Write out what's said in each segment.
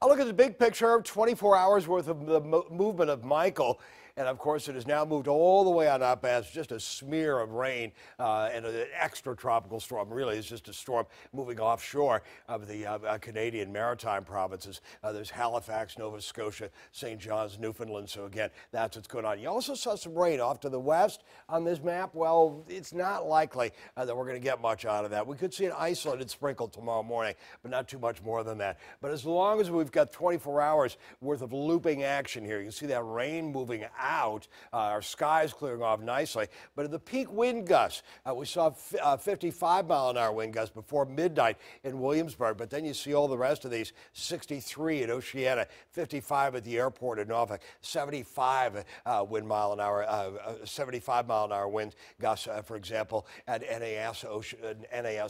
I'll look at the big picture, 24 hours worth of the movement of Michael. And of course, it has now moved all the way on up as just a smear of rain and an extra tropical storm. Really, it's just a storm moving offshore of the Canadian maritime provinces. There's Halifax, Nova Scotia, St. John's, Newfoundland. So again, that's what's going on. You also saw some rain off to the west on this map. Well, it's not likely that we're going to get much out of that. We could see an isolated sprinkle tomorrow morning, but not too much more than that. But as long as we've got 24 hours worth of looping action here, you can see that rain moving out, our skies clearing off nicely. But at the peak wind gusts, we saw 55-mile-an-hour wind gusts before midnight in Williamsburg. But then you see all the rest of these: 63 at Oceana, 55 at the airport in Norfolk, 75 75-mile-an-hour wind gusts, for example, at NAS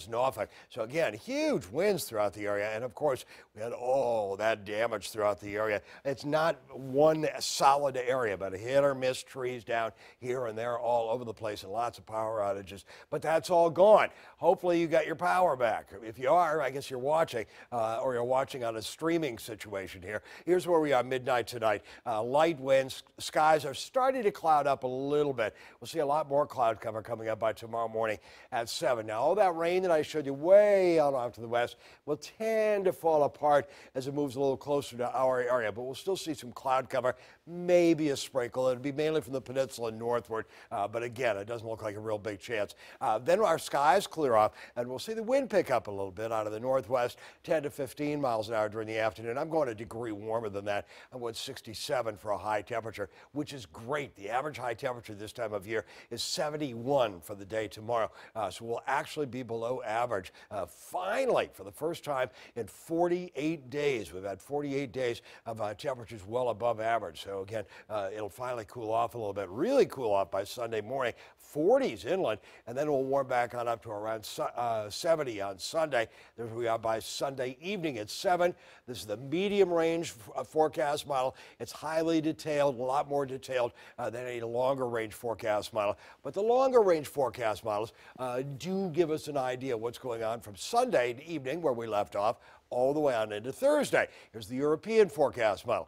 Norfolk. So again, huge winds throughout the area. And of course, we had all that damage throughout the area. It's not one solid area, but a hit or miss trees down here and there all over the place, and lots of power outages. But that's all gone. Hopefully you got your power back. If you are, I guess you're watching, or you're watching on a streaming situation here. Here's where we are midnight tonight. Light winds, skies are starting to cloud up a little bit. We'll see a lot more cloud cover coming up by tomorrow morning at 7. Now, all that rain that I showed you way out off to the west will tend to fall apart as it moves a little closer to our area, but we'll still see some cloud cover, maybe a sprinkle. It'll be mainly from the peninsula northward, but again, it doesn't look like a real big chance. Then our skies clear off, and we'll see the wind pick up a little bit out of the northwest, 10 to 15 miles an hour during the afternoon. I'm going a degree warmer than that. I'm going 67 for a high temperature, which is great. The average high temperature this time of year is 71 for the day tomorrow, so we'll actually be below average. Finally, for the first time in 48 days, we've had 48 days of temperatures well above average. So again, it'll finally cool off a little bit, really cool off by Sunday morning, 40s inland, and then we'll warm back on up to around 70 on Sunday. There we are by Sunday evening at 7. This is the medium range forecast model. It's highly detailed, a lot more detailed than a longer range forecast model. But the longer range forecast models do give us an idea of what's going on from Sunday evening, where we left off, all the way on into Thursday. Here's the European forecast model.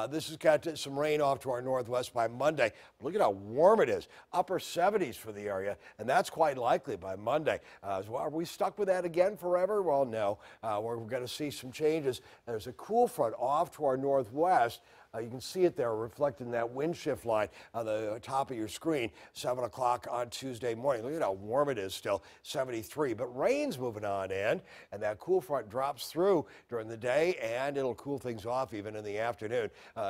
This has got some rain off to our northwest by Monday. Look at how warm it is. Upper 70s for the area, and that's quite likely by Monday. So are we stuck with that again forever? Well, no. We're going to see some changes. There's a cool front off to our northwest. You can see it there reflected in that wind shift line on the top of your screen, 7 o'clock on Tuesday morning. Look at how warm it is still, 73. But rain's moving on in, and that cool front drops through during the day, and it'll cool things off even in the afternoon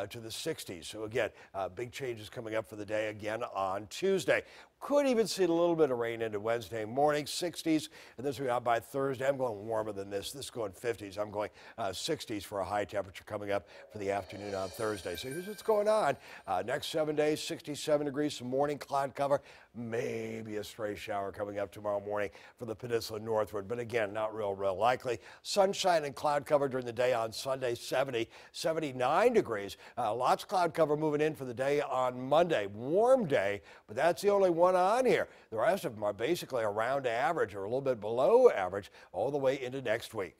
to the 60s. So again, big changes coming up for the day again on Tuesday. Could even see a little bit of rain into Wednesday morning, 60s, and this will be out by Thursday. I'm going warmer than this. This is going 50s. I'm going 60s for a high temperature coming up for the afternoon on Thursday. So here's what's going on. Next 7 days, 67 degrees, some morning cloud cover, maybe a stray shower coming up tomorrow morning for the peninsula northward, but again, not real likely. Sunshine and cloud cover during the day on Sunday, 70, 79 degrees. Lots of cloud cover moving in for the day on Monday. Warm day, but that's the only one on here. The rest of them are basically around average or a little bit below average all the way into next week.